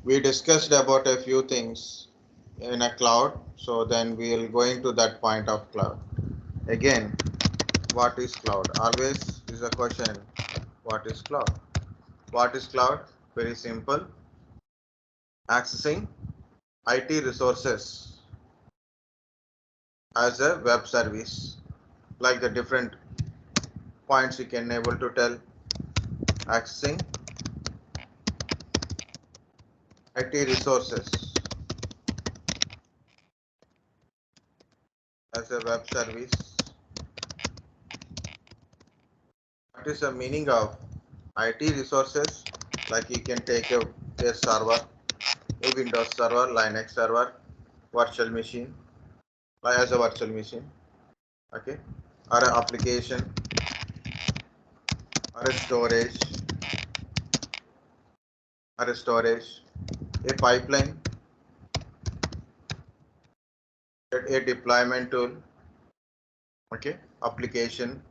We discussed about a few things in a cloud. So then we will going to that point of cloud. Again, what is cloud? Always is a question. What is cloud? What is cloud? Very simple. Accessing IT resources as a web service, like the different points you can able to tell. Accessing IT resources as a web service. What is the meaning of IT resources? Like you can take a server, a Windows server, Linux server, virtual machine, like as a virtual machine, okay, or an application, or a storage, a pipeline, a deployment tool, okay, application,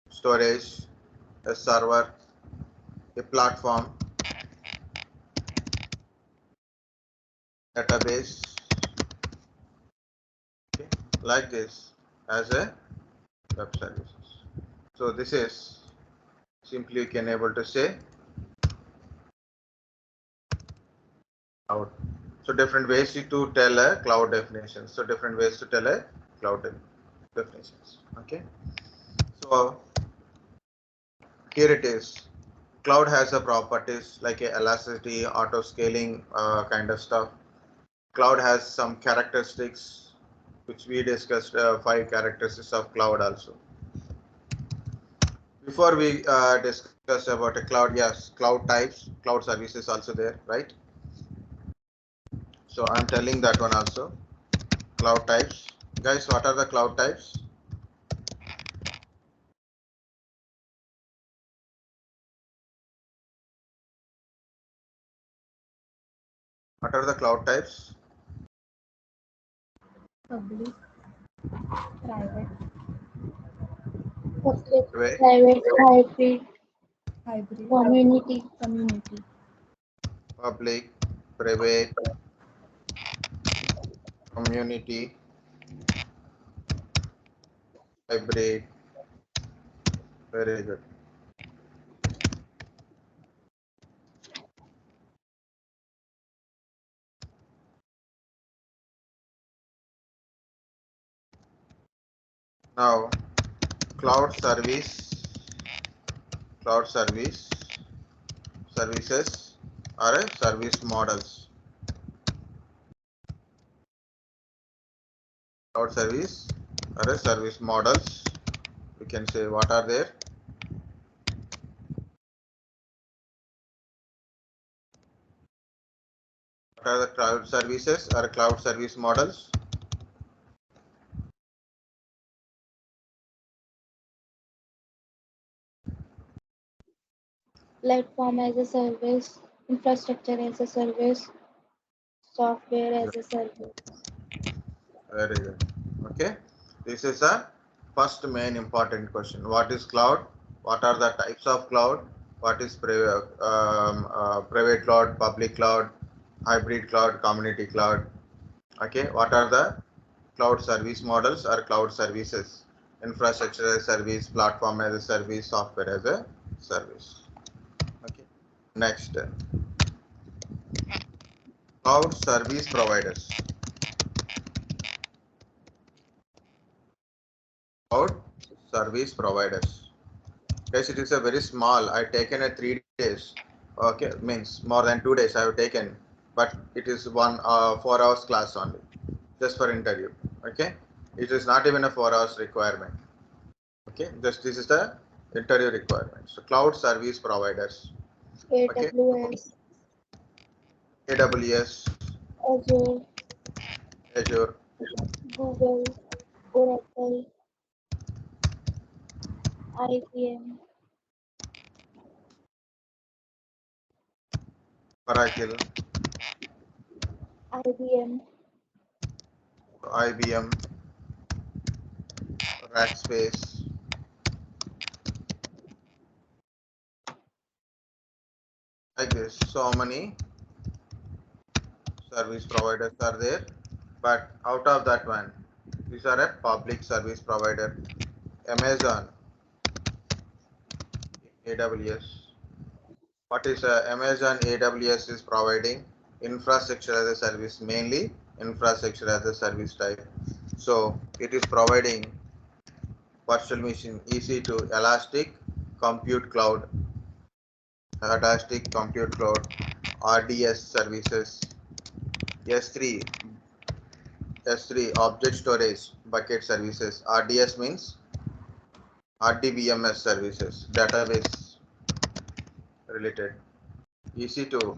storage, a server, a platform, database, okay, like this as a web services. So this is simply you can able to say cloud. So different ways to tell a cloud definition. So different ways to tell a cloud definitions. Okay. So here it is. Cloud has a properties like a elasticity, auto scaling kind of stuff. Cloud has some characteristics which we discussed, 5 characteristics of cloud also. Before we discuss about a cloud, yes, cloud types, cloud services also there, right? So I'm telling that one also. Cloud types. Guys, what are the cloud types? What are the cloud types? Public, private, Public, private, hybrid, hybrid, community. Public, private, community, hybrid. Very good. Now, cloud services are a service models. Cloud service are a service models. We can say what are there? What are the cloud services or cloud service models? Platform as a service, infrastructure as a service, software as a service. Very good. Okay. This is a first main important question. What is cloud? What are the types of cloud? What is private cloud, public cloud, hybrid cloud, community cloud? Okay. What are the cloud service models or cloud services? Infrastructure as a service, platform as a service, software as a service. Okay. Next, cloud service providers. Cloud service providers. Guys, it is a very small. I taken a 3 days. Okay, means more than 2 days I have taken, but it is 4 hours class only, just for interview. Okay, it is not even a 4 hours requirement. Okay, just this is the interview requirement. So cloud service providers. Okay, AWS, AWS, Azure, Azure, Google, Oracle, IBM, Oracle, IBM, IBM, RackSpace, like this. So many service providers are there, but out of that one, these are a public service provider. Amazon, AWS. What is Amazon AWS is providing infrastructure as a service, mainly infrastructure as a service type. So it is providing virtual machine EC2 Elastic Compute Cloud, Elastic Compute Cloud, RDS services, S3 object storage bucket services. RDS means RDBMS services, database related, EC2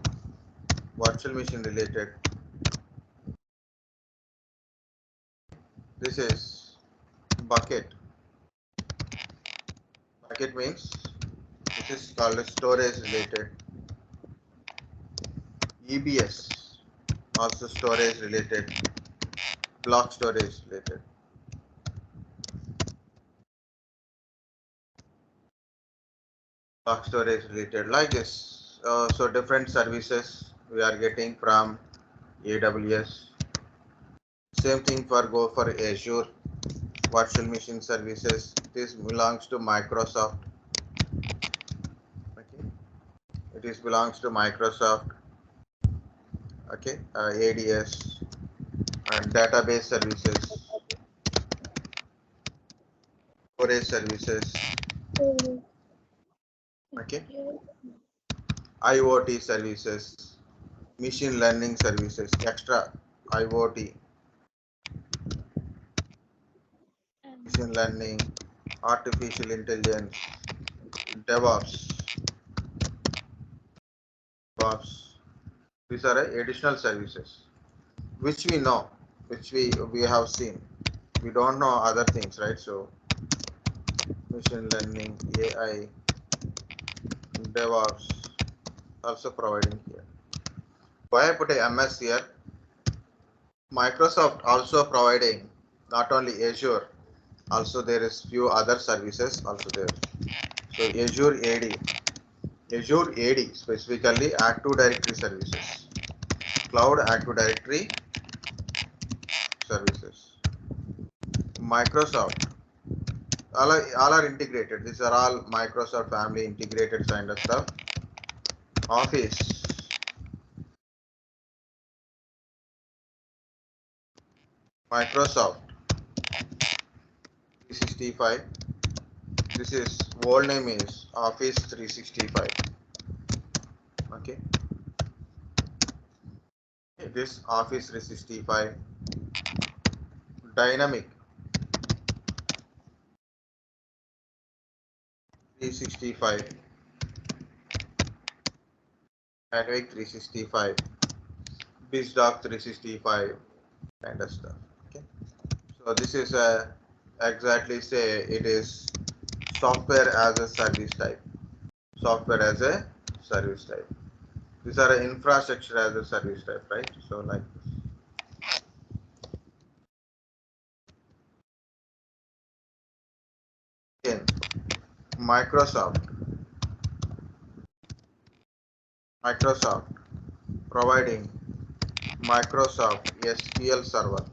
virtual machine related. This is bucket. Bucket means this is called storage related. EBS also storage related, block storage related. Block storage related like this. So different services we are getting from AWS. Same thing go for Azure virtual machine services. This belongs to Microsoft. Okay, it is belongs to Microsoft. Okay, ADS and database services, storage services. Okay, IoT services, machine learning services, extra IoT, machine learning, artificial intelligence, DevOps. These are additional services which we know, which we have seen. We don't know other things, right? So machine learning, AI, DevOps also providing here. Why I put a MS here? Microsoft also providing not only Azure, also there is few other services also there. So Azure AD specifically Active Directory services, Cloud Active Directory services. Microsoft, all are integrated. These are all Microsoft family integrated kind of stuff. Office, Microsoft 365. This is old name is Office 365. Okay. This Office 365. Dynamic 365. Dynamic 365. BizDoc 365 kind of stuff. Okay. So this is exactly say it is software as a service type. Software as a service type. These are infrastructure as a service type, right? So like this. Again, Microsoft providing Microsoft SQL Server.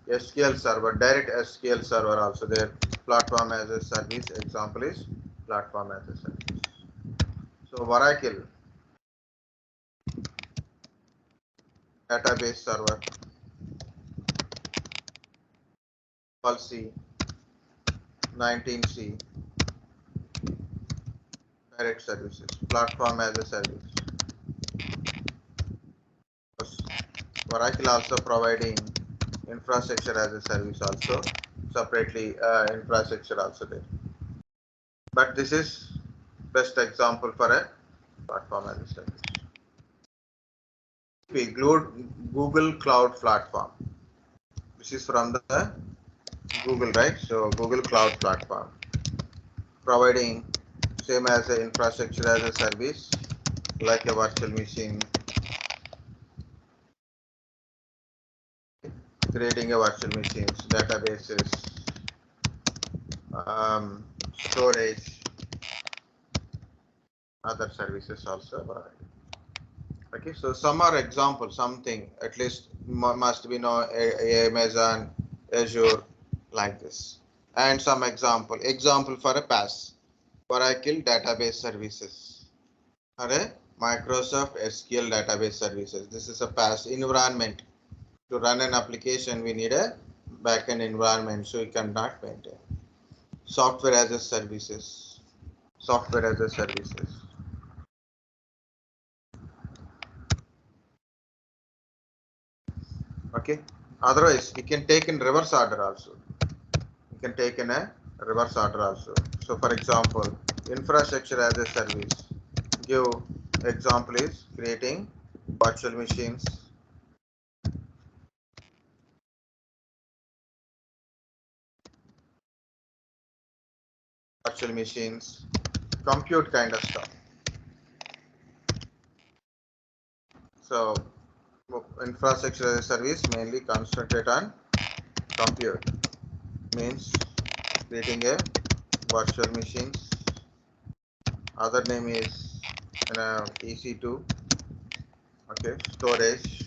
SQL Server, direct SQL Server also there. Platform as a service, example is platform as a service. So Oracle, database server, C, 19C, direct services, platform as a service. Oracle also providing infrastructure as a service also, separately infrastructure also there. But this is best example for a platform as a service. We include Google Cloud Platform. This is from the Google, right? So Google Cloud Platform providing same as a infrastructure as a service, like a virtual machine, creating a virtual machines, databases, storage, other services also provided. Okay, so some are examples, something at least must be know Amazon, Azure, like this, and some example for a PaaS, Oracle database services, or a Microsoft SQL database services. This is a PaaS environment. To run an application, we need a backend environment, so you cannot maintain. Software as a services, software as a services. Okay. Otherwise, we can take in reverse order also. You can take in a reverse order also. So, for example, infrastructure as a service. Give example is creating virtual machines, compute kind of stuff. So, infrastructure as a service mainly concentrate on compute, means creating a virtual machines. Other name is EC2. Okay, storage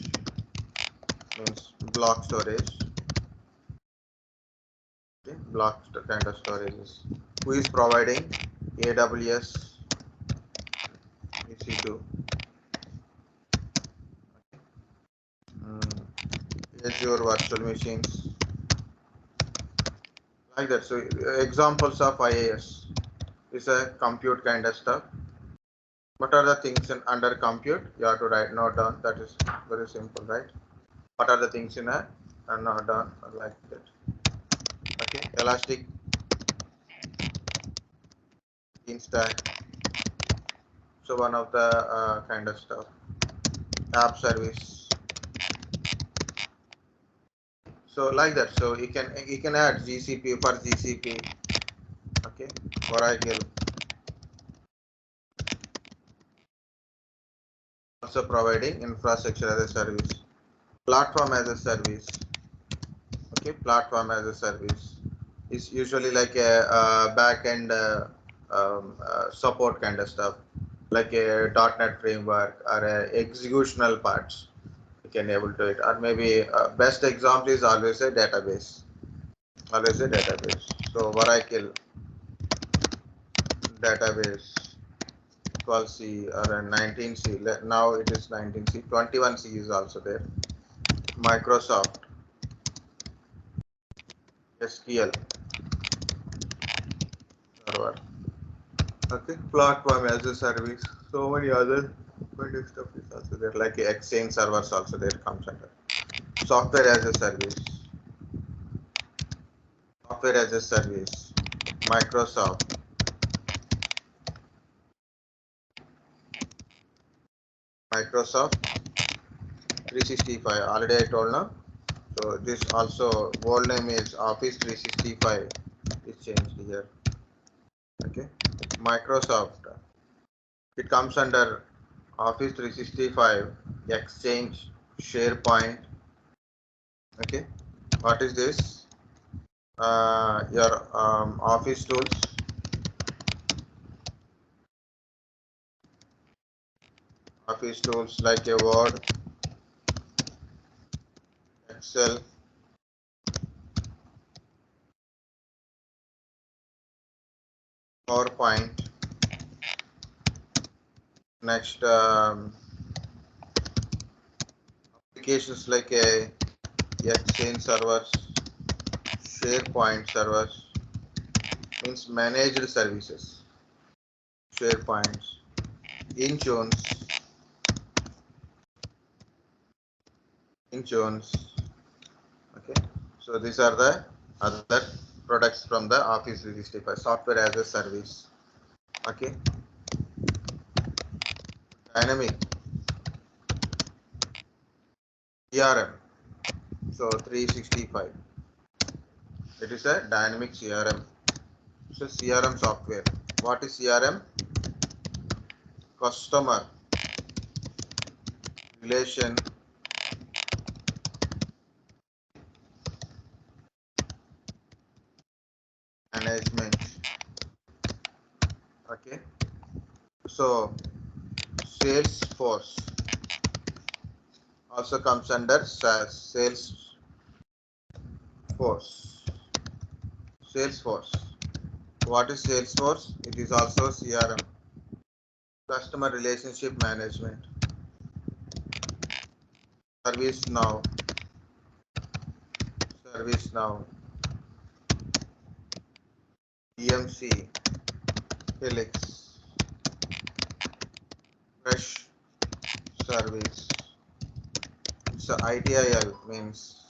means block storage. Okay, block kind of storages. Who is providing? AWS, EC2, Azure virtual machines, like that. So examples of IaaS is a compute kind of stuff. What are the things in under compute? You have to note down. That is very simple, right? What are the things in a note down like that? Okay, Elastic, BeanStack. So one of the kind of stuff. AppService. So like that. So you can add GCP for GCP. Okay, Oracle also providing infrastructure as a service, platform as a service. Okay, platform as a service is usually like a back end support kind of stuff, like a .NET framework or a executional parts. You can able to it, or maybe best example is always a database. Always a database. So Oracle database 12C or a 19C. Now it is 19C. 21C is also there. Microsoft SQL Server. Okay, platform as a service. So many other stuff is also there, like Exchange servers also there comes under. Software as a service. Software as a service. Microsoft. Microsoft 365. Already I told now. So this also old name is Office 365. It's changed here. Okay. Microsoft. It comes under Office 365, Exchange, SharePoint. Okay. What is this? Your Office tools. Office tools like a Word, Excel, PowerPoint. Next, applications like a Exchange servers, SharePoint servers, means managed services, SharePoint, intunes. Okay, so these are the other products from the Office 365, software as a service. Okay, dynamic CRM. So 365. It is a dynamic CRM. So CRM software. What is CRM? Customer relation management. Okay. So Salesforce also comes under SaaS. Salesforce. What is Salesforce? It is also CRM, customer relationship management. ServiceNow, EMC, Helix, Fresh Service. So ITIL means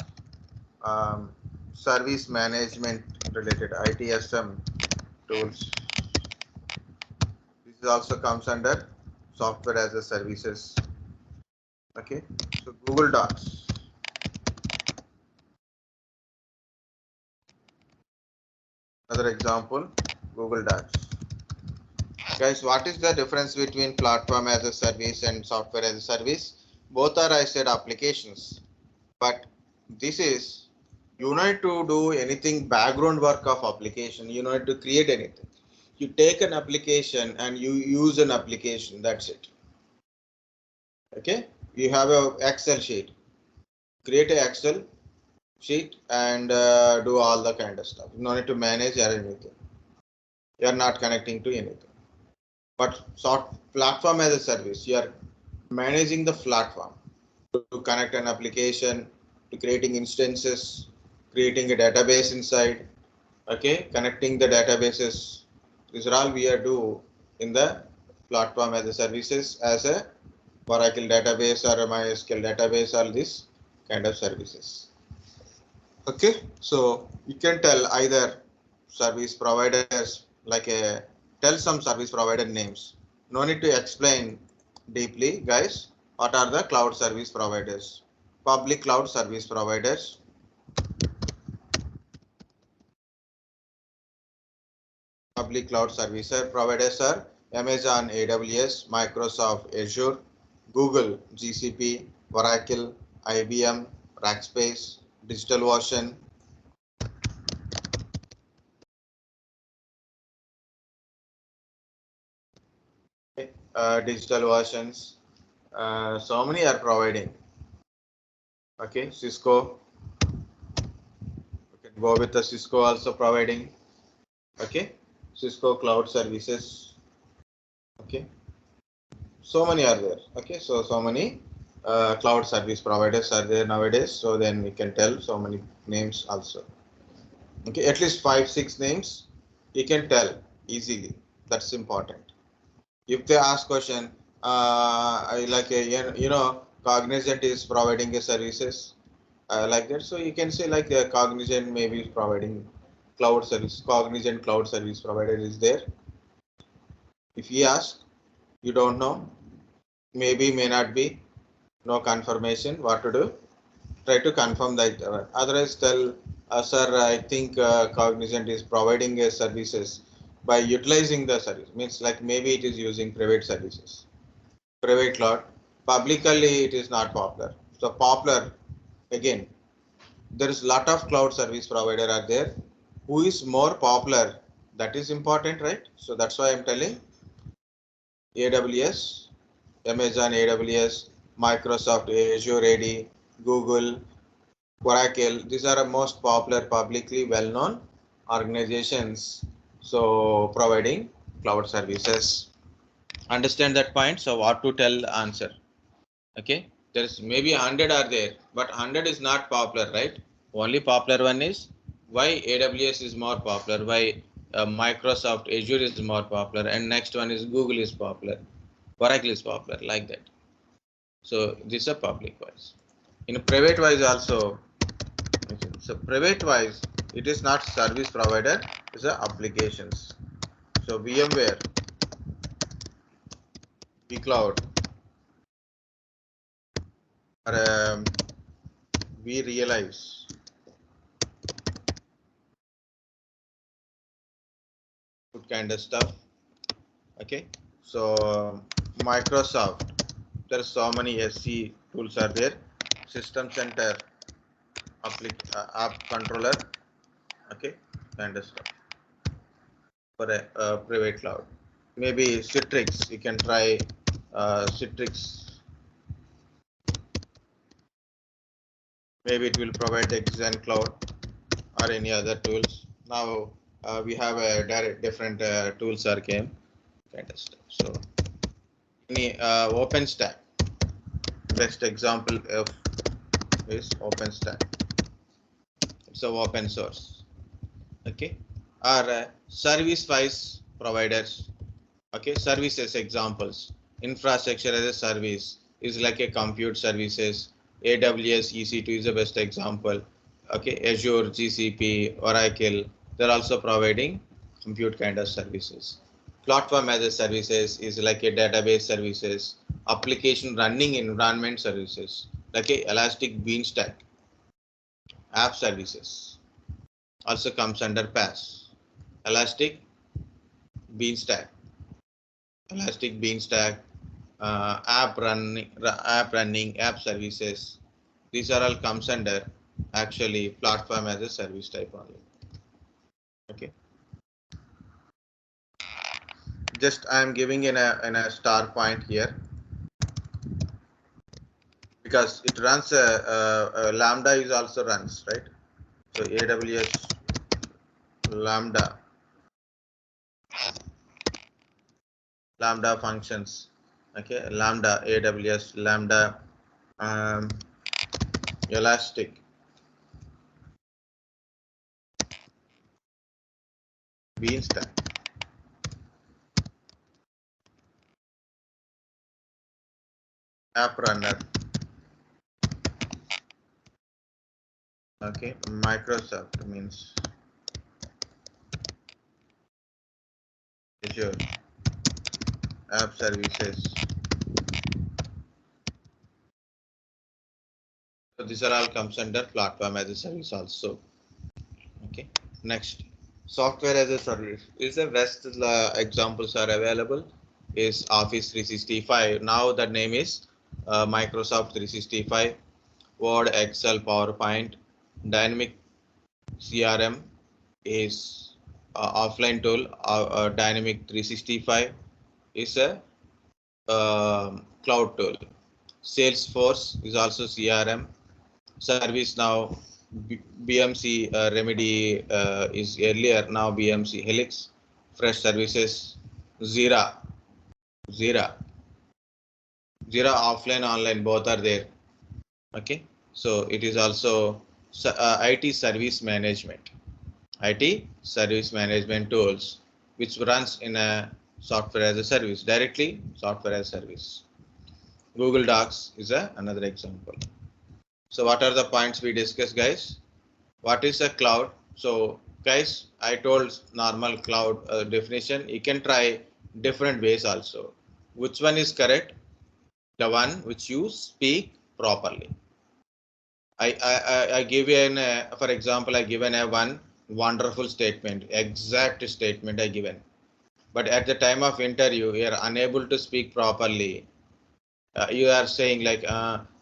service management related ITSM tools. This also comes under software as a services. Okay, so Google Docs. Another example, Google Docs. Guys, what is the difference between platform as a service and software as a service? Both are, I said, applications, but this is, you need to do anything background work of application. You need to create anything. You take an application and you use an application. That's it. Okay. You have a Excel sheet. Create an Excel sheet and do all the kind of stuff. You don't need to manage or anything. You are not connecting to anything. But platform as a service, you are managing the platform to connect an application, to creating instances, creating a database inside. Okay, connecting the databases. These are all we are do in the platform as a services, as a Oracle database or a MySQL database, all these kind of services. Okay, so you can tell either service providers, like tell some service provider names. No need to explain deeply, guys. What are the cloud service providers? Public cloud service providers. Public cloud service providers are Amazon AWS, Microsoft Azure, Google GCP, Oracle, IBM, RackSpace, DigitalOcean. DigitalOceans. So many are providing. Okay, Cisco. You can go with the Cisco also providing. Okay, Cisco Cloud Services. Okay, so many are there. Okay, so many cloud service providers are there nowadays. So then we can tell so many names also. Okay, at least 5-6 names you can tell easily. That's important. If they ask question, Cognizant is providing a services like that. So you can say like Cognizant may be providing cloud service. Cognizant cloud service provider is there. If he asks, you don't know, maybe, may not be, no confirmation, what to do? Try to confirm that. Otherwise tell, sir, I think Cognizant is providing a services by utilizing the service. Means like maybe it is using private services, private cloud. Publicly it is not popular. So popular, again, there is lot of cloud service provider are there. Who is more popular? That is important, right? So that's why I'm telling AWS, Amazon AWS, Microsoft Azure AD, Google, Oracle. These are the most popular, publicly well-known organizations. So providing cloud services. Understand that point? So what to tell answer? Okay, there's maybe 100 are there, but 100 is not popular, right? Only popular one is why AWS is more popular, why Microsoft Azure is more popular, and next one is Google is popular, Oracle is popular, like that. So this is a public wise. In private wise also, so private wise, it is not service provider, it's a applications. So VMware, vCloud, or vRealize. Good kind of stuff. Okay, so Microsoft, there are so many SC tools are there. System Center, app controller. Okay, kind of stuff for a private cloud. maybe Citrix. You can try Citrix. Maybe it will provide XenCloud or any other tools. Now we have a different tools are came kind of stuff. So any OpenStack. Best example of is OpenStack. It's a open source. Okay, or service-wise providers. Okay, services examples. Infrastructure as a service is like a compute services. AWS EC2 is the best example. Okay, Azure, GCP, Oracle, they're also providing compute kind of services. Platform as a services is like a database services, application running environment services, like a Elastic BeanStack, app services, also comes under PaaS. Elastic BeanStack, Elastic BeanStack, app running, app services. These are all comes under actually platform as a service type only. Okay. Just I am giving in a star point here because it runs Lambda is also runs, right? So AWS Lambda functions. Okay, Lambda AWS Lambda Elastic BeanStack. App runner. Okay, Microsoft means Azure app services. So these are all comes under platform as a service also. Okay, next software as a service is the best examples are available is Office 365. Now the name is Microsoft 365, Word, Excel, PowerPoint, Dynamic CRM is offline tool. Dynamic 365 is a cloud tool. Salesforce is also CRM. ServiceNow, BMC Remedy is earlier, now BMC Helix. Fresh Services, Zira offline, online, both are there. Okay, so it is also IT service management tools, which runs in a software as a service directly, software as a service. Google Docs is another example. So what are the points we discussed, guys? What is a cloud? So guys, I told normal cloud definition. You can try different ways also. Which one is correct? The one which you speak properly. I give you for example, I given a one wonderful statement, exact statement I given. But at the time of interview, you are unable to speak properly. You are saying like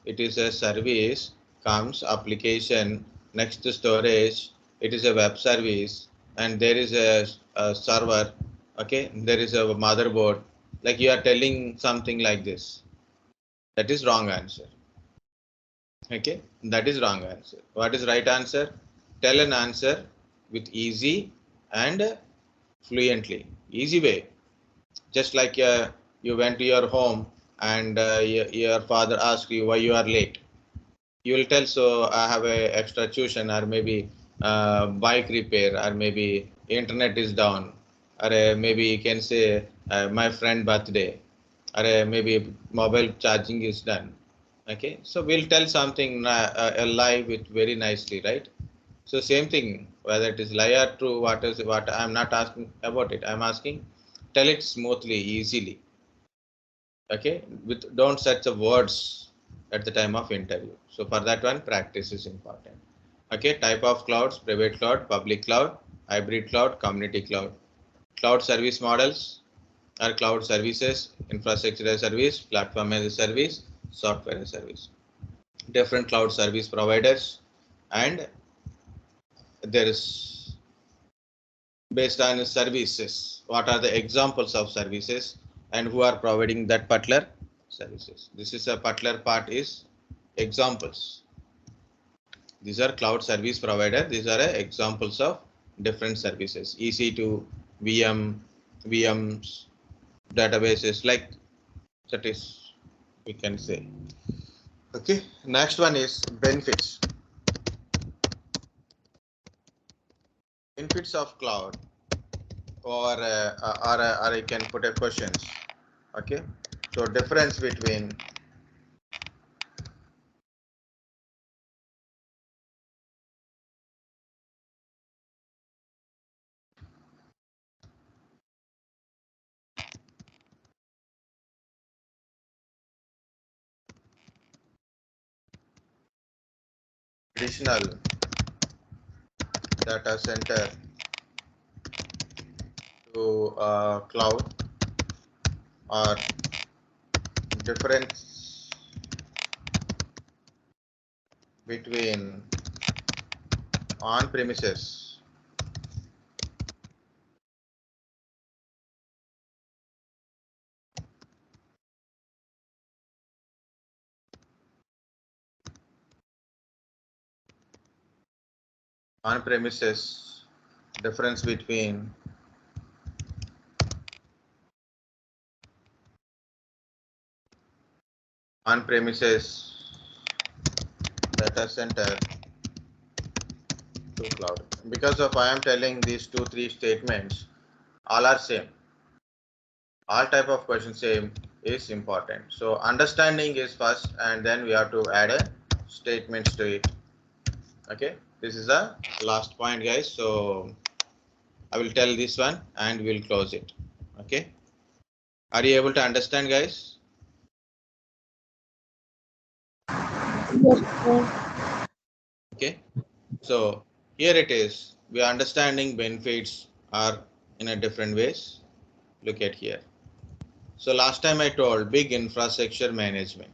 it is a service, comes application, next to storage, it is a web service, and there is a server. Okay, there is a motherboard. Like you are telling something like this. That is wrong answer. Okay, that is wrong answer. What is right answer? Tell an answer with easy and fluently, easy way. Just like you went to your home and your father asked you why you are late. You will tell, so I have a extra tuition, or maybe bike repair, or maybe internet is down, or maybe you can say my friend birthday, or maybe mobile charging is done. Okay, so we'll tell something a lie with very nicely, right? So same thing, whether it is lie or true, what I'm not asking about it. I'm asking, tell it smoothly, easily. Okay, don't search the words at the time of interview. So for that one, practice is important. Okay, type of clouds: private cloud, public cloud, hybrid cloud, community cloud. Cloud service models are cloud services, infrastructure as a service, platform as a service, software as a service. Different cloud service providers, and there is based on services. What are the examples of services and who are providing that particular services? This is a particular part is examples. These are cloud service provider. These are examples of different services. EC2, VM, VMs, databases, like that is we can say. Okay. Next one is benefits. Benefits of cloud, or I can put a questions. Okay. So difference between traditional data center to cloud, or difference between on-premises difference between on-premises data center to cloud. Because of I am telling these 2-3 statements, all are same. All type of questions same is important. So understanding is first, and then we have to add a statements to it. Okay, this is the last point, guys. So I will tell this one and we'll close it. Okay, are you able to understand, guys? Yes, sir. Okay, so here it is. We are understanding benefits are in a different ways. Look at here. So last time I told big infrastructure management.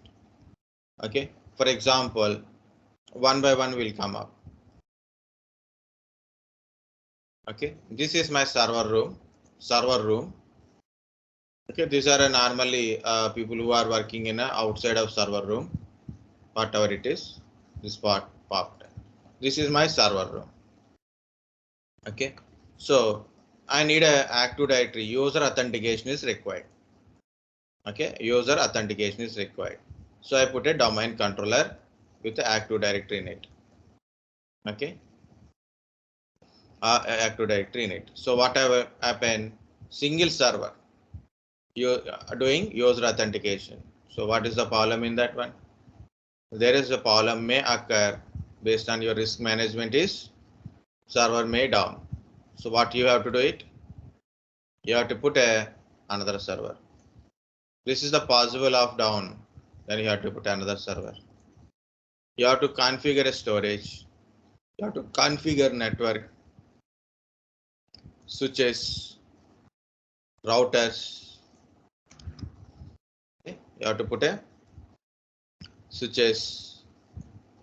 Okay, for example, one by one will come up. Okay, this is my server room. Okay, these are normally people who are working in a outside of server room, whatever it is. This part popped. This is my server room. Okay, so I need a Active Directory. User authentication is required. Okay, user authentication is required. So I put a domain controller with the Active Directory in it. Okay, Active Directory in it. So whatever happen, single server, you are doing user authentication. So what is the problem in that one? There is a problem may occur based on your risk management is server may down. So what you have to do it? You have to put another server. This is the possible of down. Then you have to put another server. You have to configure a storage. You have to configure network, switches, routers. Okay. You have to put a switches,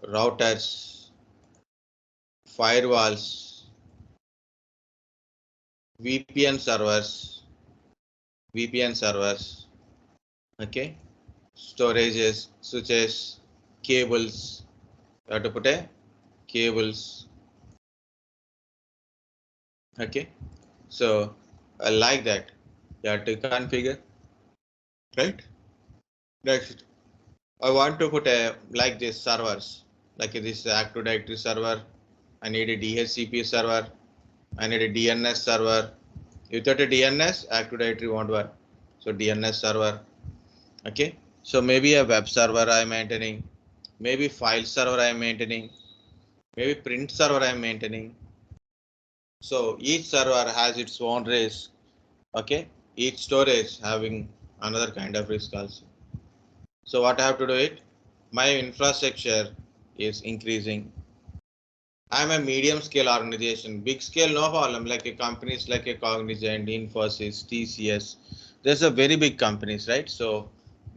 routers, firewalls, VPN servers, okay, storages, switches, cables. You have to put a cables. Okay, so like that, you have to configure, right? Next, I want to put a like this servers, like this Active Directory server. I need a DHCP server. I need a DNS server. Without a DNS, Active Directory won't work. So DNS server. Okay. So maybe a web server I am maintaining. Maybe file server I am maintaining. Maybe print server I am maintaining. So each server has its own risk. Okay. Each storage having another kind of risk also. So what I have to do it? My infrastructure is increasing. I'm a medium scale organization. Big scale, no problem. Like a companies like a Cognizant, Infosys, TCS. There's a very big companies, right? So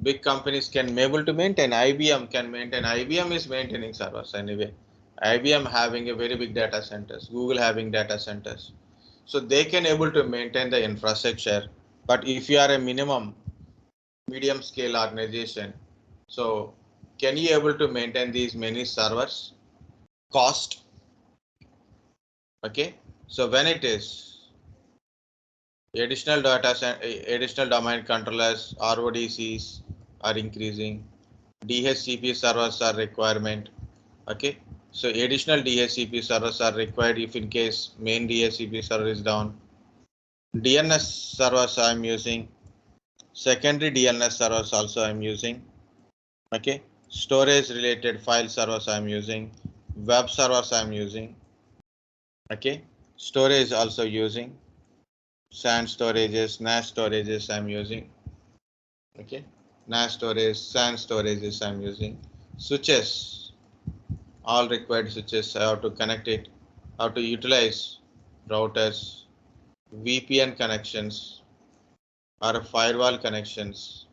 big companies can be able to maintain. IBM can maintain. IBM is maintaining servers anyway. IBM having a very big data centers. Google having data centers. So they can able to maintain the infrastructure. But if you are a medium scale organization, so can you able to maintain these many servers? Cost. Okay. So when it is additional additional domain controllers, RODCs are increasing, DHCP servers are requirement. Okay, so additional DHCP servers are required if in case main DHCP server is down. DNS servers I am using, secondary DNS servers also I am using. Okay, storage related file servers I am using, web servers I am using. Okay, storage also using, SAN storages, NAS storages I am using. Okay, NAS storage, SAN storages I am using. Switches, all required switches, I have to connect it, how to utilize routers, VPN connections or firewall connections.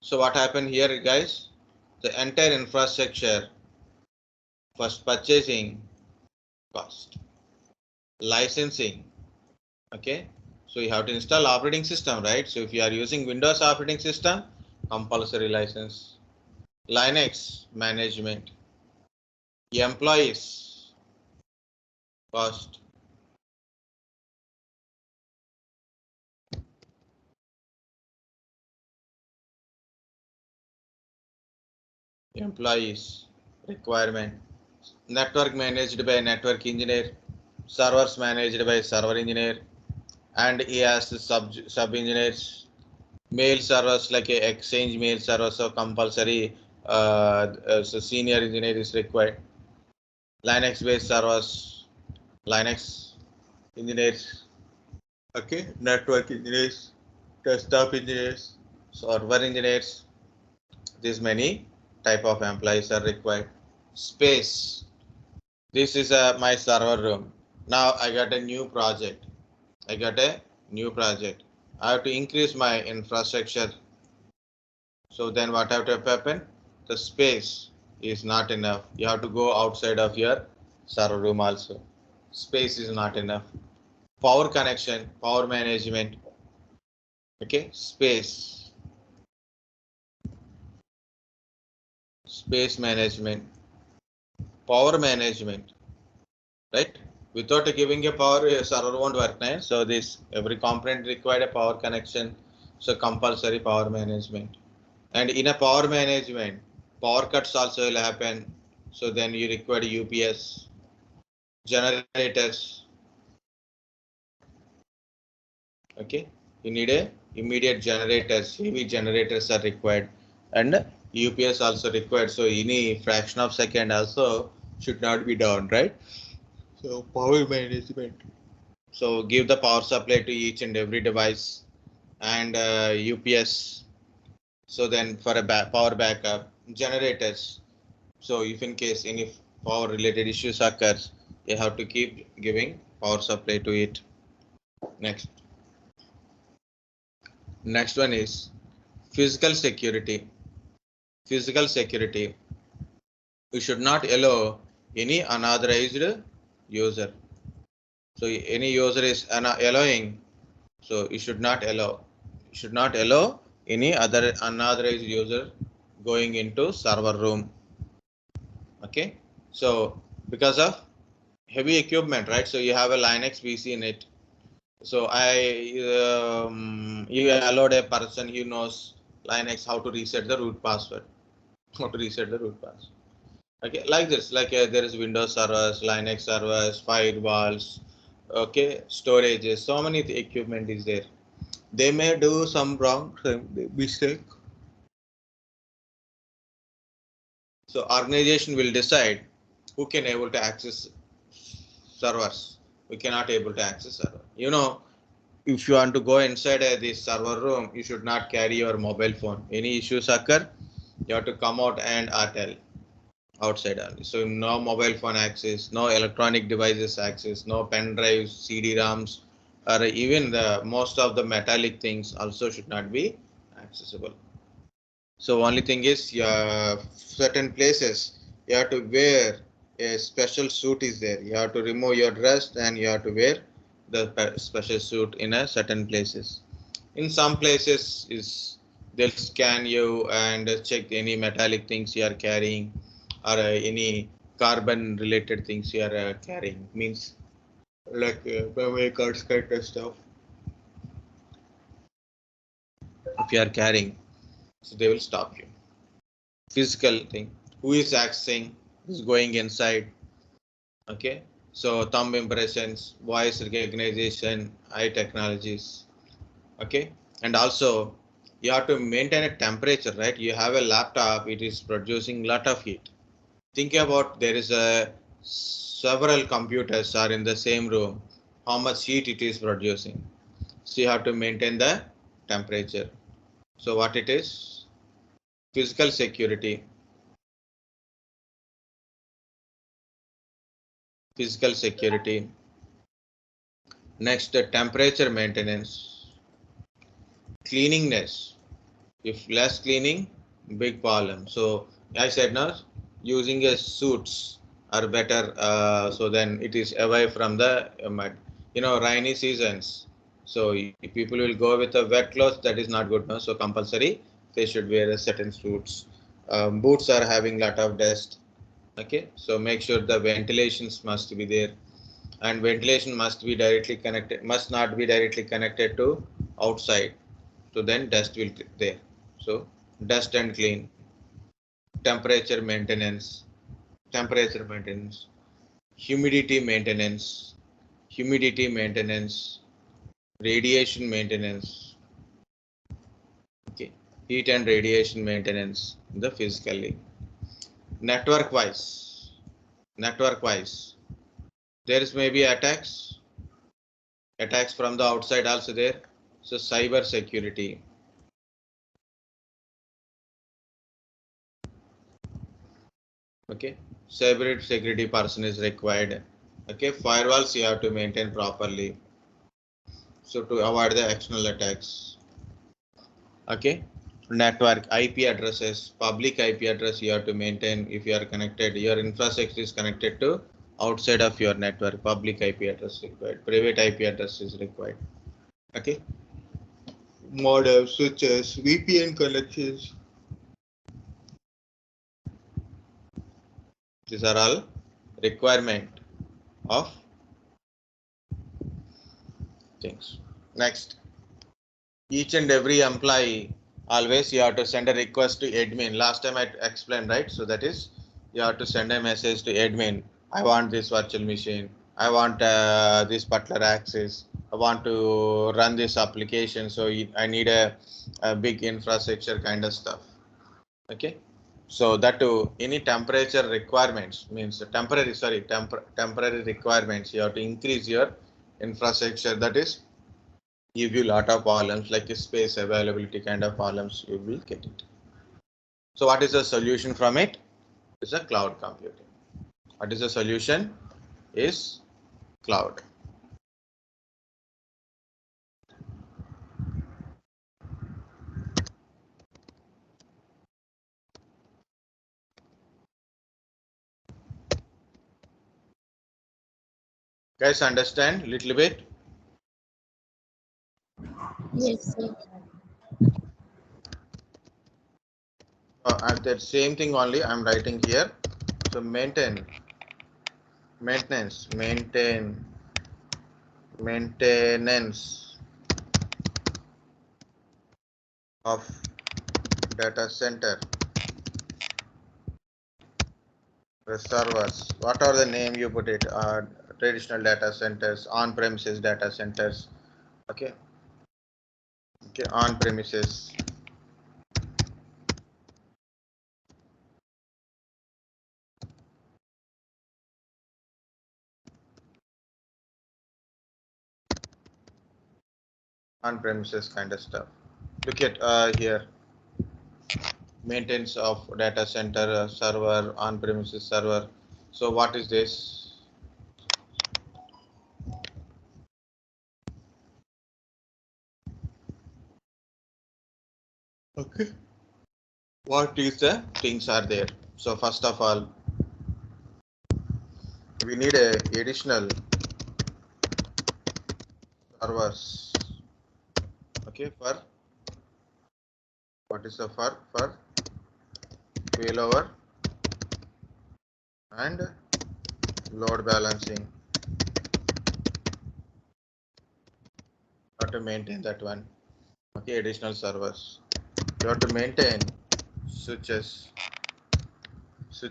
So what happened here, guys? The entire infrastructure, first purchasing cost, licensing. Okay, so you have to install operating system, right? So if you are using Windows operating system, compulsory license, Linux management, employees cost, employees requirement, network managed by network engineer, servers managed by server engineer, and IaaS sub engineers, mail servers like a exchange mail server, so compulsory so senior engineer is required. Linux based servers, Linux engineers, okay, network engineers, desktop engineers, server engineers. These many type of employees are required. Space. This is my server room. Now I got a new project. I have to increase my infrastructure. So then what have to happen? The space is not enough. You have to go outside of your server room also. Space is not enough. Power connection, power management. Okay, space management, power management, right? Without giving a power, server won't work, right? So this every component required a power connection. So compulsory power management. And in a power management, power cuts also will happen. So then you require UPS, generators. Okay, you need a immediate generators, heavy generators are required, and UPS also required. So any fraction of second also should not be down, right? So power management. So give the power supply to each and every device, and UPS. So then for a power backup, generators. So if in case any power related issues occurs, you have to keep giving power supply to it. Next one is physical security. Physical security. You should not allow any unauthorized user. So any user is allowing, so you should not allow. You should not allow any other unauthorized user going into server room. Okay. So because of heavy equipment, right? So you have a Linux PC in it. So you allowed a person who knows Linux how to reset the root password. Okay, like this, like there is Windows servers, Linux servers, firewalls, okay, storages, so many equipment is there. They may do some wrong mistake. So organization will decide who can able to access servers. We cannot able to access server. You know, if you want to go inside this server room, you should not carry your mobile phone. Any issues occur, you have to come out and tell outside only. So no mobile phone access, no electronic devices access, no pen drives, CD-ROMs, or even the most of the metallic things also should not be accessible. So only thing is, certain places you have to wear a special suit is there. You have to remove your dress and you have to wear the special suit in a certain places. In some places is they'll scan you and check any metallic things you are carrying or any carbon related things you are carrying, means like memory cards kind of stuff. If you are carrying, so they will stop you. Physical thing, who is accessing, who's going inside. Okay, so thumb impressions, voice recognition, eye technologies. Okay, and also you have to maintain a temperature, right? You have a laptop, it is producing lot of heat. Think about, there is a several computers are in the same room, how much heat it is producing. So you have to maintain the temperature. So what it is? Physical security. Physical security. Next, the temperature maintenance. Cleanliness. If less cleaning, big problem. So I said now, using a suits are better. So then it is away from the rainy seasons. So if people will go with a wet clothes, that is not good. No? So compulsory they should wear a certain suits. Boots are having lot of dust. Okay, so make sure the ventilations must be there, and ventilation must be directly connected, must not be directly connected to outside. So then dust will be there. So dust and clean. Temperature maintenance, humidity maintenance, radiation maintenance. Okay, heat and radiation maintenance. The physically. Network wise, there is maybe attacks from the outside also there. So cyber security. Okay, cyber security person is required. Okay, firewalls you have to maintain properly, so to avoid the external attacks. Okay, network IP addresses, public IP address you have to maintain. If you are connected, your infrastructure is connected to outside of your network, public IP address required, private IP address is required. Okay, modem, switches, VPN connections, these are all requirement of things. Next, each and every employee, always you have to send a request to admin. Last time I explained, right? So that is, you have to send a message to admin. I want this virtual machine. I want this particular access. I want to run this application. So I need a big infrastructure kind of stuff. Okay. So that to any temperature requirements, means temporary requirements, you have to increase your infrastructure. That is, give you a lot of problems like space availability kind of problems, you will get it. So what is the solution from it? It's a cloud computing. What is the solution? Is cloud. Guys, understand a little bit? Yes, sir. At that same thing only I'm writing here. So maintenance of data center servers. What are the name you put it? Traditional data centers, on-premises data centers. Okay. Okay, on-premises. On-premises kind of stuff. Look at here. Maintenance of data center server, on-premises server. So what is this? Okay. What is the things are there? So first of all, we need a additional servers. Okay, for what is the for failover and load balancing. Have to maintain that one. Okay, additional servers. You have to maintain switches. So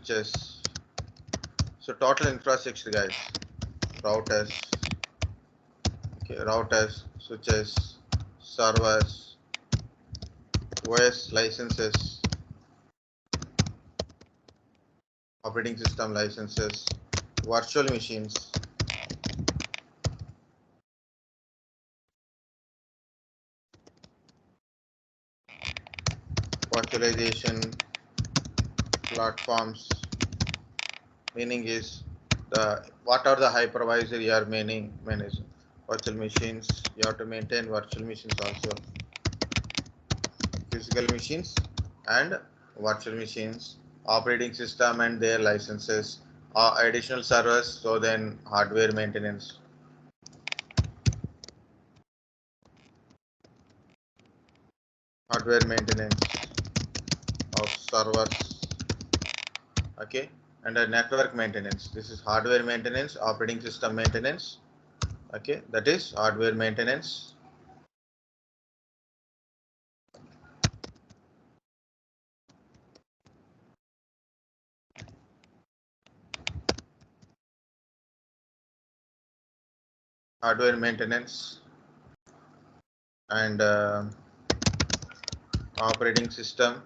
total infrastructure, guys. Routers. Okay, routers, switches, servers, OS licenses, operating system licenses, virtual machines, virtualization platforms. Meaning is what are the hypervisor you are managing. Virtual machines, you have to maintain virtual machines also. Physical machines and virtual machines, operating system and their licenses, additional servers, so then hardware maintenance. Hardware maintenance of servers, okay, and a network maintenance. This is hardware maintenance, operating system maintenance, okay, that is hardware maintenance. Hardware maintenance and operating system,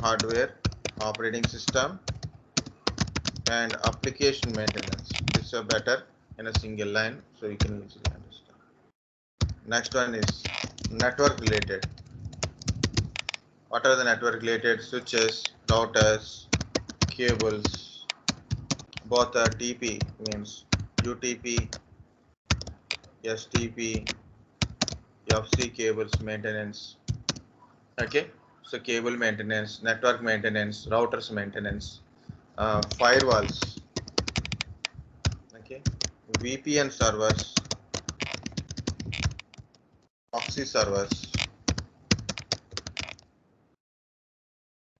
hardware, operating system, and application maintenance. These are better in a single line, so you can easily understand. Next one is network related. What are the network related? Switches, routers, cables, both are TP, means UTP, STP, FC cables maintenance. Okay, so cable maintenance, network maintenance, routers maintenance, firewalls, okay, VPN servers, proxy servers.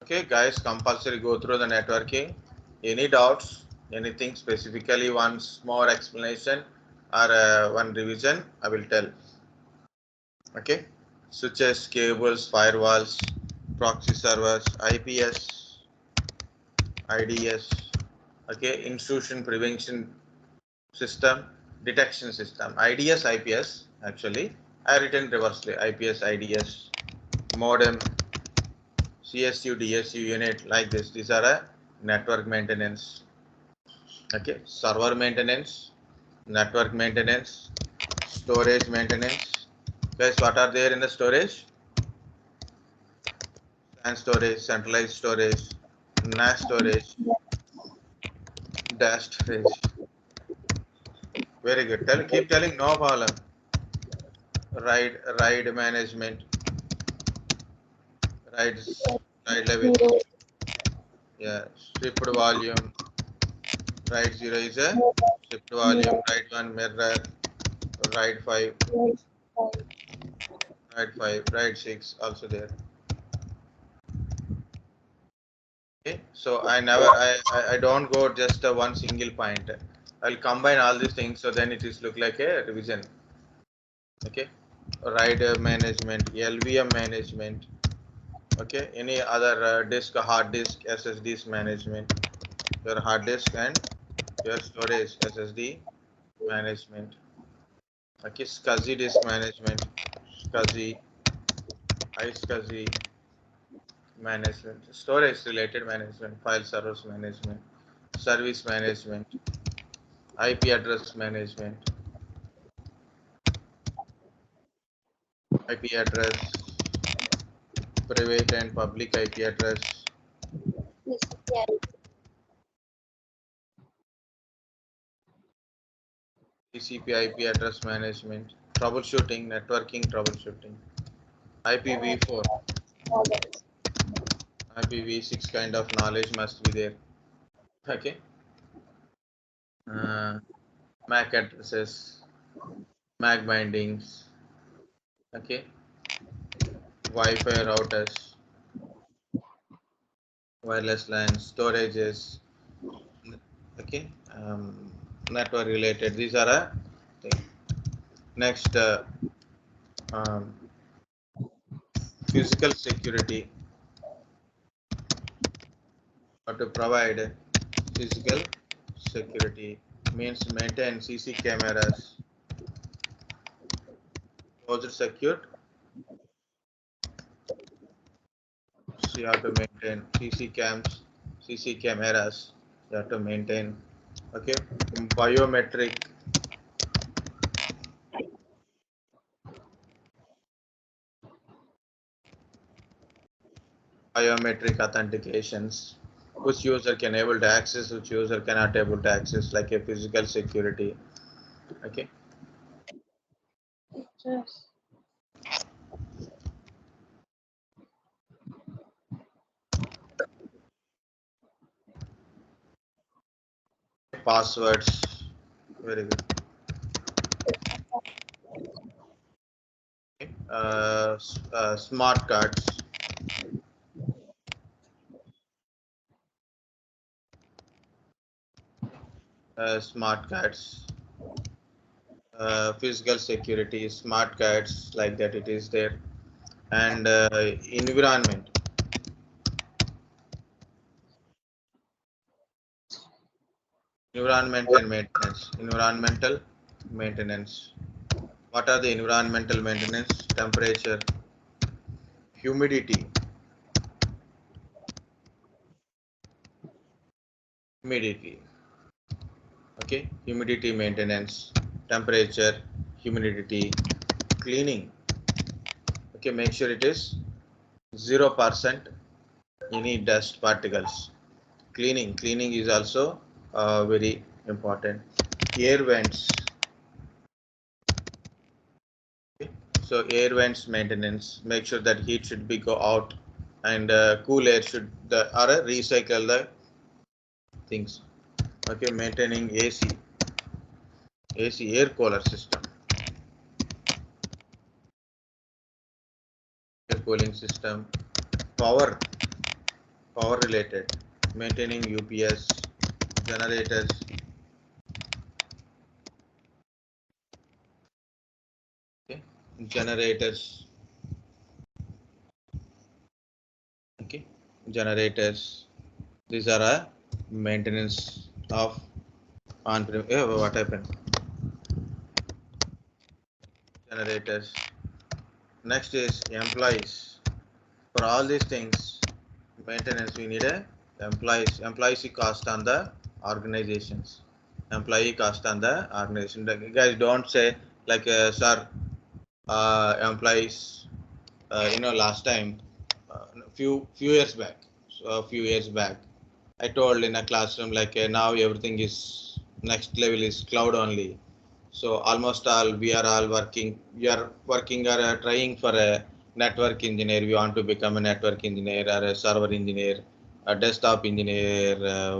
Okay, guys, compulsory go through the networking. Any doubts, anything specifically, once more explanation or one revision, I will tell. Okay, switches, cables, firewalls, proxy servers, IPS, IDS, okay, intrusion prevention system, detection system, IDS, IPS. Actually, I written reversely, IPS, IDS, modem, CSU, DSU unit, like this. These are a network maintenance. Okay, server maintenance, network maintenance, storage maintenance. Guys, what are there in the storage? SAN storage, centralized storage, NAS storage, dash storage. Very good. Keep telling, no problem. RAID management, RAID level. Yeah, shipped volume. RAID 0 is a shipped volume. RAID 1 mirror. RAID 5. RAID 6 also there. Okay, so I don't go just one single point. I'll combine all these things, so then it is look like a revision. Okay, RAID management, LVM management. Okay, any other disk, hard disk, SSDs management, your hard disk and your storage SSD management. Okay, SCSI disk management, SCSI, iSCSI management, storage related management, file servers management, service management, IP address management, IP address, private and public IP address, TCP IP address management, troubleshooting, networking troubleshooting, IPv4, IPv6 kind of knowledge must be there. Okay. MAC addresses, MAC bindings. Okay. Wi-Fi routers, wireless LAN, storages. Okay. Network related. These are a thing. Next, um, physical security. Or to provide physical security means maintain CC cameras, closed circuit. So you have to maintain CC cams, CC cameras. You have to maintain. Okay, biometric authentications. Which user can able to access, which user cannot able to access, like a physical security. Okay. Yes. Passwords. Very good. Okay. Smart cards. Smart cards. Physical security, smart cards, like that it is there. And environment. Environment and maintenance. Environmental maintenance. What are the environmental maintenance? Temperature, humidity, humidity. Okay, humidity maintenance, temperature, humidity, cleaning. Okay, make sure it is 0% any dust particles. Cleaning is also very important. Air vents. Okay. So air vents maintenance. Make sure that heat should be go out, and cool air should recycle the things. Okay, maintaining AC air cooler system, air cooling system, power related, maintaining UPS, generators. Okay, generators. Okay, generators. These are a maintenance of on-prem. What happened? Generators. Next is employees. For all these things, maintenance, we need a employees cost on the organizations. Employee cost on the organization. The guys don't say like, sir, employees. Last time, few years back. So a few years back, I told in a classroom like, now everything is next level is cloud only. So almost all we are all working. We are working or trying for a network engineer. We want to become a network engineer or a server engineer, a desktop engineer,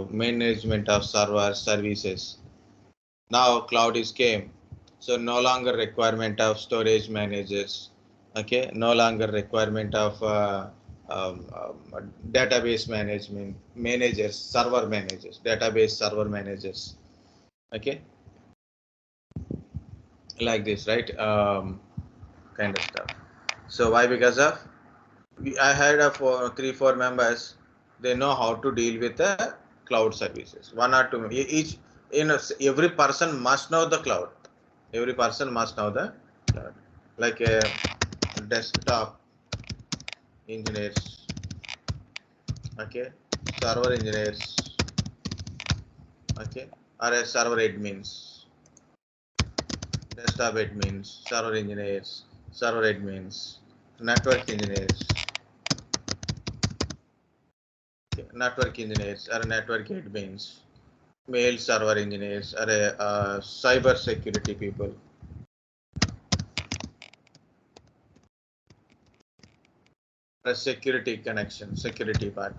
management of server services. Now cloud is came, so no longer requirement of storage managers. Okay, no longer requirement of database management managers, server managers, database server managers. Okay, like this, right? Kind of stuff. So why? Because of I had a 3-4 members. They know how to deal with the cloud services. One or two each. Every person must know the cloud. Every person must know the cloud. Like a desktop engineers. Okay, server engineers. Okay, or a server admins. Desktop admins, server admins, network engineers. Network engineers or network admins, mail server engineers or cyber security people. a security connection, security part.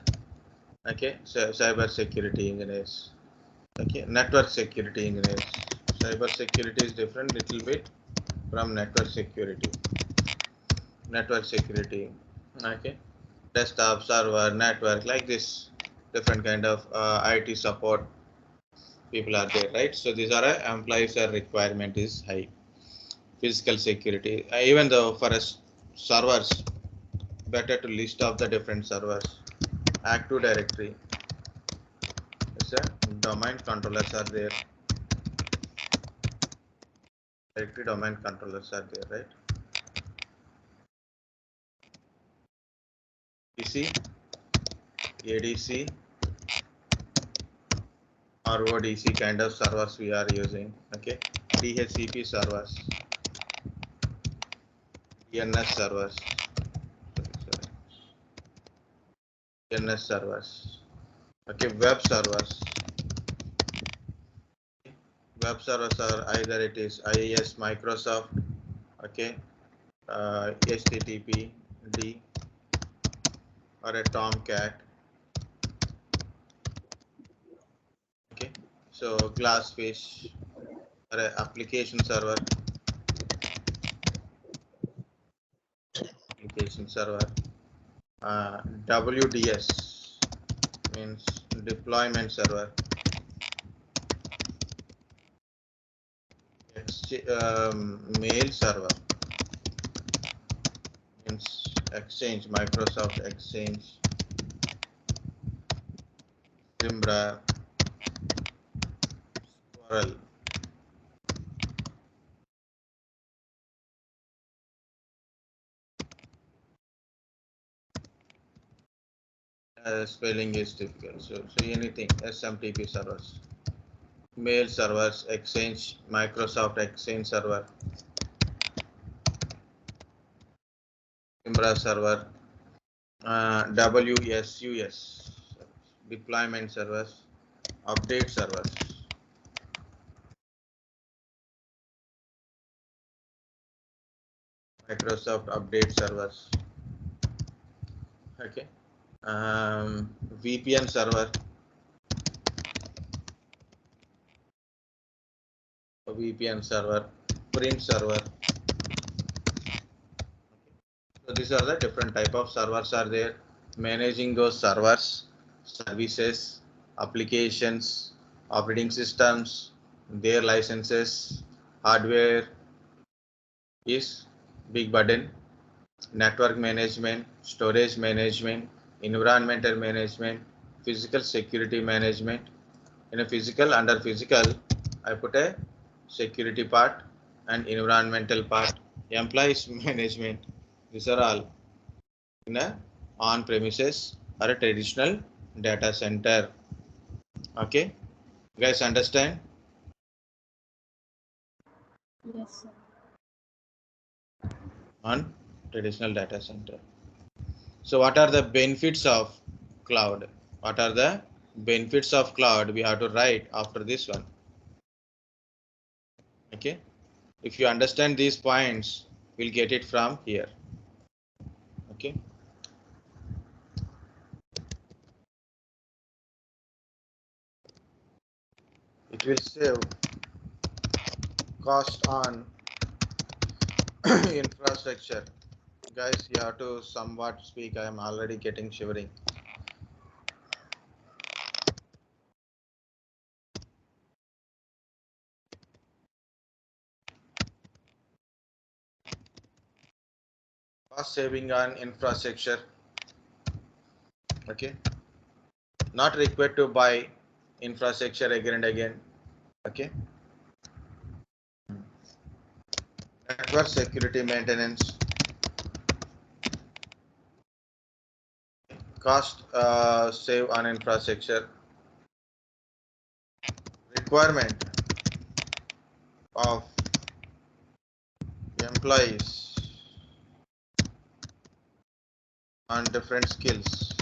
Okay, so cyber security engineers. Okay, network security engineers. Cyber security is different little bit from network security. Network security. Okay, desktop, server, network, like this. Different kind of IT support people are there, right? So these are employees requirement is high. Physical security, even though for us servers, better to list of the different servers. Active Directory. It's a domain controllers are there. Directory domain controllers are there, right? PC, ADC, RODC kind of servers we are using. Okay, DHCP servers, DNS servers, DNS servers. Okay, web servers. Web servers are either it is IaaS Microsoft, okay, HTTP D, or a Tomcat. Okay, so Glassfish or a application server. Application server. WDS means deployment server. Mail server means Exchange, Microsoft Exchange, Zimbra, Squirrel. Spelling is difficult. So anything SMTP servers, mail servers, Exchange, Microsoft Exchange server, Zimbra server, WSUS deployment servers, update servers. Microsoft update servers. Okay. VPN server. VPN server, print server. So these are the different type of servers are there. Managing those servers, services, applications, operating systems, their licenses, hardware is big burden. Network management, storage management, environmental management, physical security management. In a physical, under physical, I put a security part and environmental part, employees management. These are all in a on premises or a traditional data center. Okay, you guys understand? Yes, sir. On traditional data center. So what are the benefits of cloud? What are the benefits of cloud? We have to write after this one. Okay, if you understand these points, we'll get it from here. Okay. It will save cost on infrastructure. Guys, you have to somewhat speak. I am already getting shivering. Cost saving on infrastructure. Okay. Not required to buy infrastructure again and again. Okay. Network security maintenance. Cost save on infrastructure. Requirement of employees on different skills.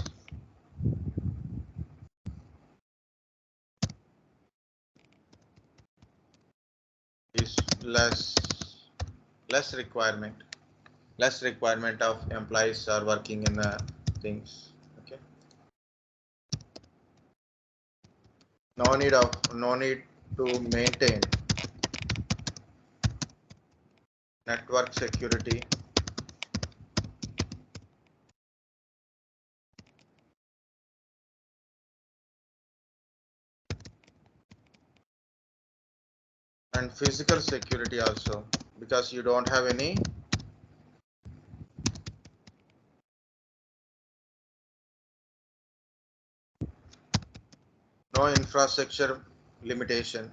Is less requirement. less requirement of employees are working in things. Okay, no need to maintain network security, and physical security also, because you don't have any no infrastructure limitation.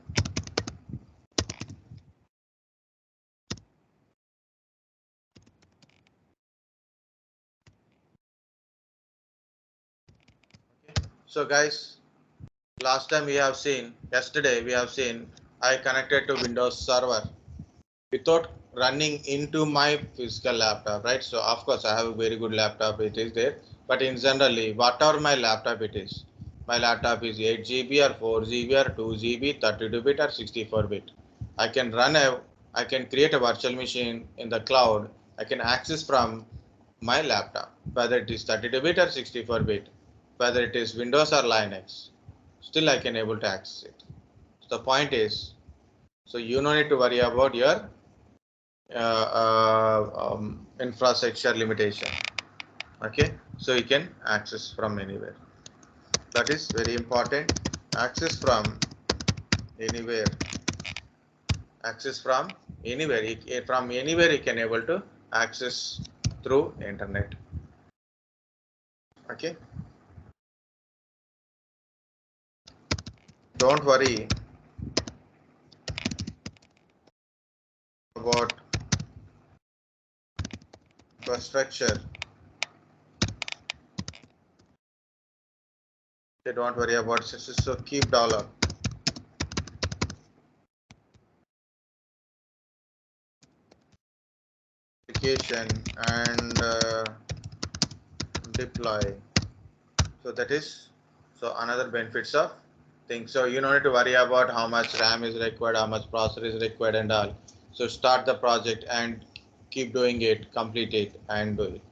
Okay. So guys, yesterday we have seen I connected to Windows Server without running into my physical laptop, right? So of course I have a very good laptop, it is there, but in generally, whatever my laptop it is, my laptop is 8 GB or 4 GB or 2 GB, 32-bit or 64-bit. I can create a virtual machine in the cloud. I can access from my laptop, whether it is 32-bit or 64-bit, whether it is Windows or Linux, still I can able to access it. So the point is, so you don't need to worry about your infrastructure limitation. Okay, so you can access from anywhere. That is very important. Access from anywhere. Access from anywhere. From anywhere you can able to access through internet. Okay. Don't worry about infrastructure. Okay, don't worry about this. So keep dollar. Application and deploy. So that is another benefits of things. So you don't need to worry about how much RAM is required, how much processor is required and all. So start the project and keep doing it, complete it and do it.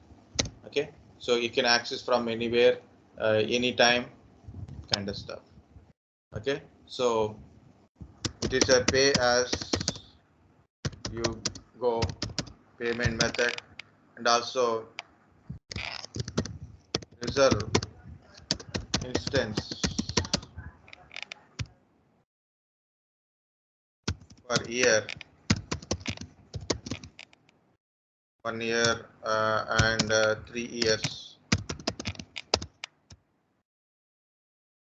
Okay, so you can access from anywhere, anytime kind of stuff. Okay, so it is a pay as you go payment method, and also reserve instance per year, 1 year and 3 years.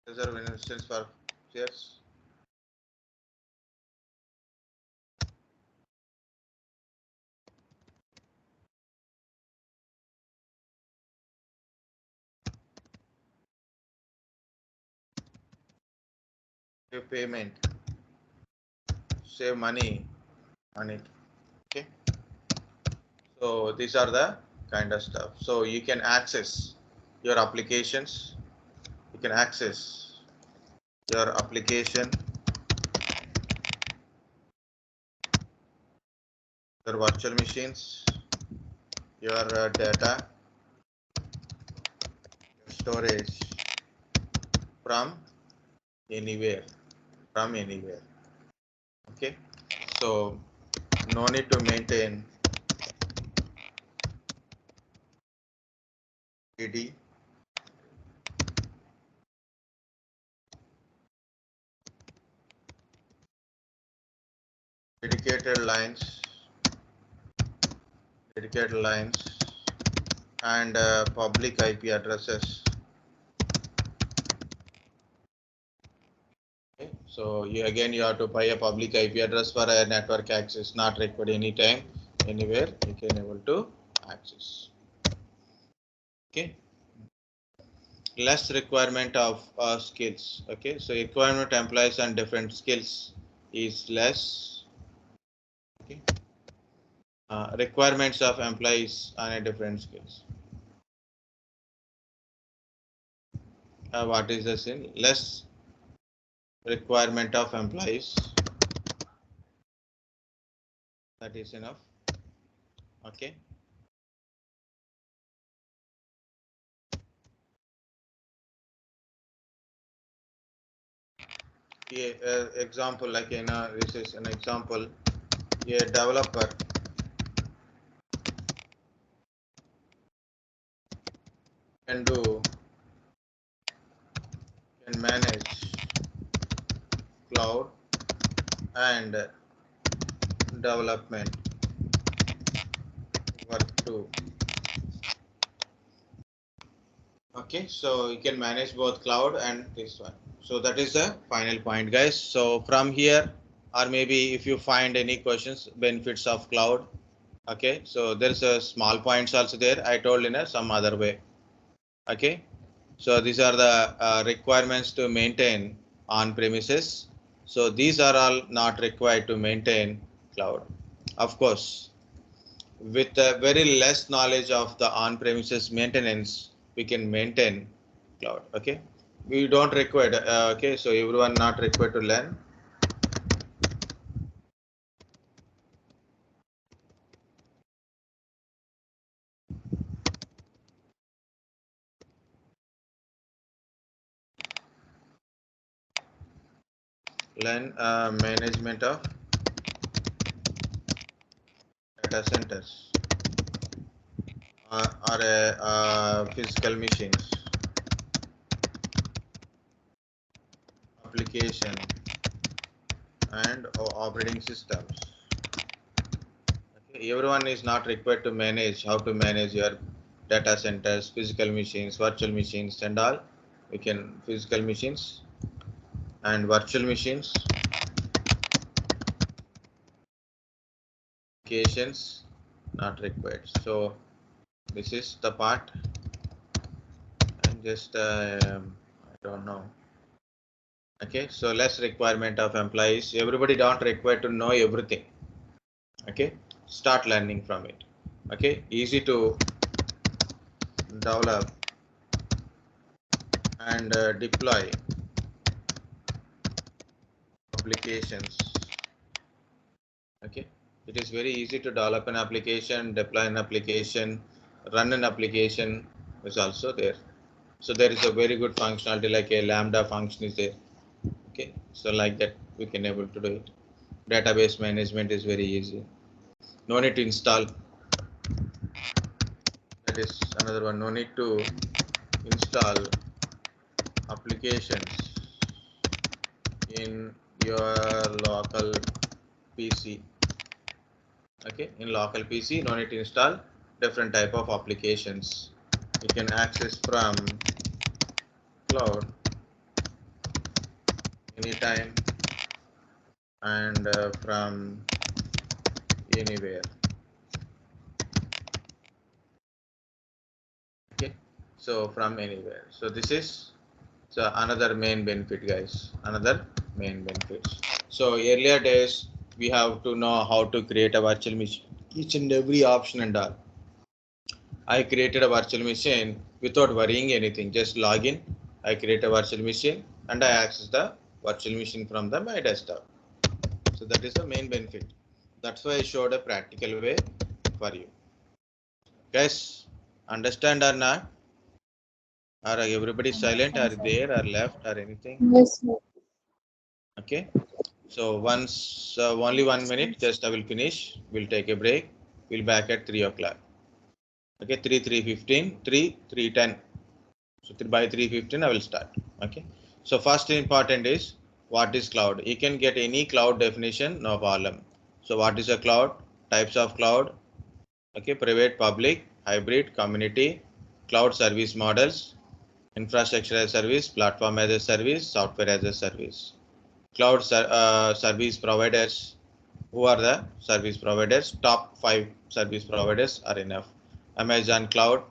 Reserve instance for years. Save payment, save money on it. Okay, so these are the kind of stuff. So you can access your applications, you can access your application, your virtual machines, your data, your storage from anywhere, okay, so no need to maintain DD, dedicated lines, and public IP addresses. Okay, so you have to buy a public IP address for a network access, not required anytime, anywhere you can able to access. Okay, less requirement of skills. Okay, so requirement employees and different skills is less. Okay, requirements of employees and different skills. What is the sin? Less requirement of employees. That is enough. Okay, example, like this is an example. A developer can manage cloud and development work too. Okay, so you can manage both cloud and this one. So that is the final point, guys. So from here, or maybe if you find any questions, benefits of cloud. Okay, so there's a small points also there. I told in some other way. Okay, so these are the requirements to maintain on premises. So these are all not required to maintain cloud. Of course, with very less knowledge of the on premises maintenance, we can maintain cloud. Okay, we don't require. Okay, so everyone not required to learn. Learn management of data centers or physical machines, application and operating systems. Okay, everyone is not required to manage how to manage your data centers, physical machines, virtual machines, and all. We can physical machines and virtual machines, applications not required. So this is the part. And just I don't know. Okay, so less requirement of employees. Everybody don't require to know everything. Okay, start learning from it. Okay, easy to develop and deploy applications. Okay, it is very easy to develop an application, deploy an application, run an application is also there. So there is a very good functionality like a Lambda function is there. Okay, so like that we can able to do it. Database management is very easy. No need to install. That is another one. No need to install applications in your local PC. Okay, in local PC, no need to install different type of applications. You can access from cloud anytime and from anywhere. Okay, so from anywhere. So this is another main benefit, guys. Another main benefits. So earlier days we have to know how to create a virtual machine, each and every option and all. I created a virtual machine without worrying anything. Just log in. I create a virtual machine and I access the virtual machine from my desktop. So that is the main benefit. That's why I showed a practical way for you. Guys, understand or not? Are everybody silent? Are there or left or anything? Yes, sir. Okay. So once only 1 minute, just I will finish. We'll take a break. We'll back at 3 o'clock. Okay, 3:15, 3:10. So by 3:15 I will start. Okay. So first important is what is cloud? You can get any cloud definition, no problem. So what is a cloud? Types of cloud. Okay, private, public, hybrid, community, cloud service models, infrastructure as a service, platform as a service, software as a service. Cloud service providers. Who are the service providers? Top 5 service providers are enough. Amazon Cloud,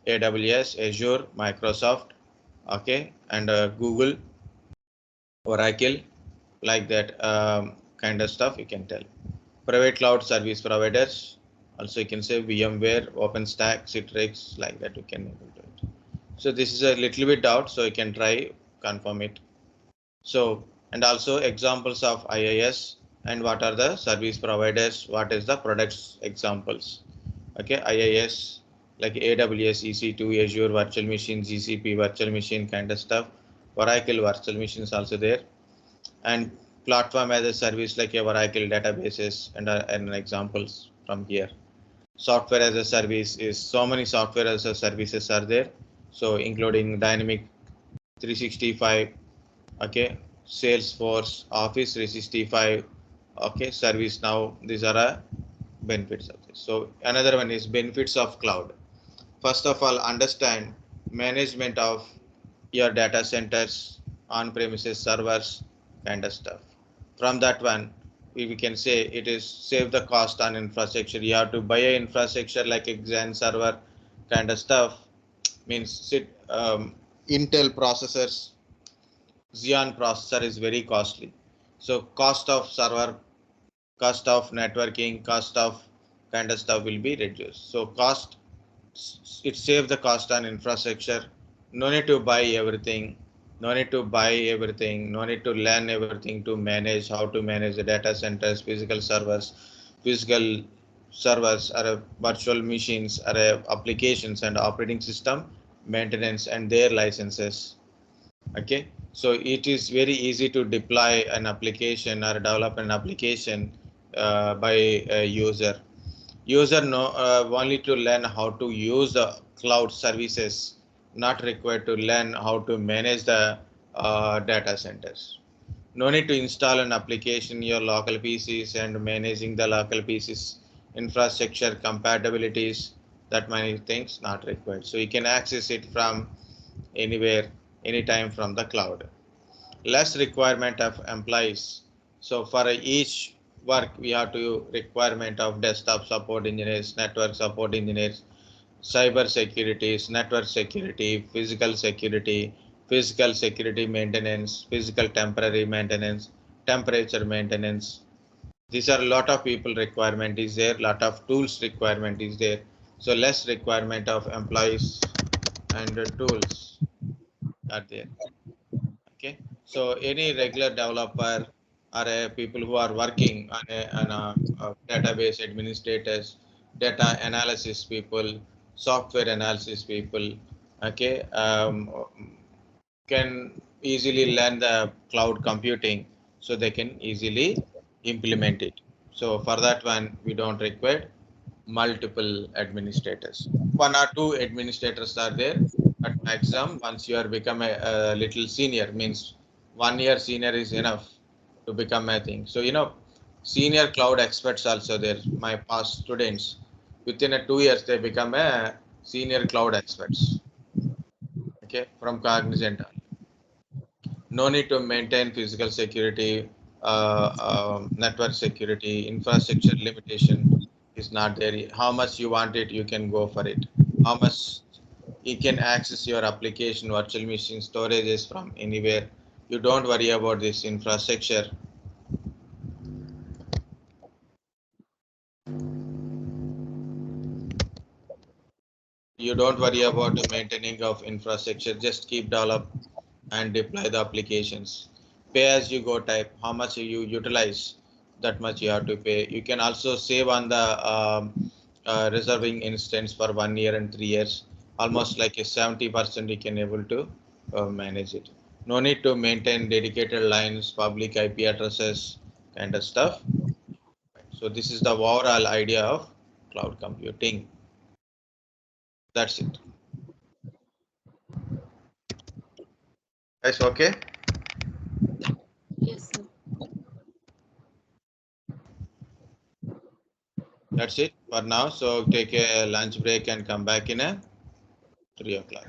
AWS, Azure, Microsoft, okay, and Google, Oracle, like that kind of stuff you can tell. Private cloud service providers, also you can say VMware, OpenStack, Citrix, like that you can able to it. So this is a little bit doubt, so you can try confirm it. So and also examples of IaaS and what are the service providers, what is the products examples. Okay, IaaS like AWS, EC2, Azure virtual machine, GCP virtual machine kind of stuff. Oracle virtual machines also there. and platform as a service like a Oracle databases and examples from here. Software as a service is so many software as a services are there. So including Dynamic 365, okay, Salesforce, Office 365, okay, ServiceNow. These are benefits of this. So another one is benefits of cloud. First of all, understand management of your data centers, on-premises servers, kind of stuff. From that one, we can say it is save the cost on infrastructure. You have to buy an infrastructure like a Xen server kind of stuff. Means Intel processors, Xeon processor is very costly. So cost of server, cost of networking, cost of kind of stuff will be reduced. So cost, it saves the cost on infrastructure. No need to buy everything. No need to buy everything. No need to learn everything to manage how to manage the data centers, physical servers are virtual machines are applications and operating system maintenance and their licenses. Okay, so it is very easy to deploy an application or develop an application by a user know only to learn how to use the cloud services, not required to learn how to manage the data centers. No need to install an application in your local PCs and managing the local PCs infrastructure compatibilities, that many things not required. So you can access it from anywhere, anytime from the cloud. Less requirement of employees. So for each work, we have to requirement of desktop support engineers, network support engineers, cyber securities, network security, physical security maintenance, physical temporary maintenance, temperature maintenance. These are a lot of people requirement is there, lot of tools requirement is there. So less requirement of employees and tools are there. Okay, so any regular developer or people who are working on a database administrators, data analysis people, software analysis people, okay, can easily learn the cloud computing, so they can easily implement it. So for that one, we don't require multiple administrators. One or two administrators are there at maximum. Once you are become a little senior, means 1 year senior is enough to become a thing. So senior cloud experts also there. My past students, within 2 years they become a senior cloud experts. Okay, from Cognizant. No need to maintain physical security, network security, infrastructure limitation is not there. How much you want it, you can go for it. How much you can access your application, virtual machine storages from anywhere. You don't worry about this infrastructure. You don't worry about the maintaining of infrastructure. Just keep develop and deploy the applications. Pay as you go type. How much you utilize, that much you have to pay. You can also save on the reserving instance for 1 year and 3 years. Almost like a 70% you can able to manage it. No need to maintain dedicated lines, public IP addresses, kind of stuff. So this is the overall idea of cloud computing. That's it. Guys, okay? Yes, sir. That's it for now. So take a lunch break and come back in a 3 o'clock.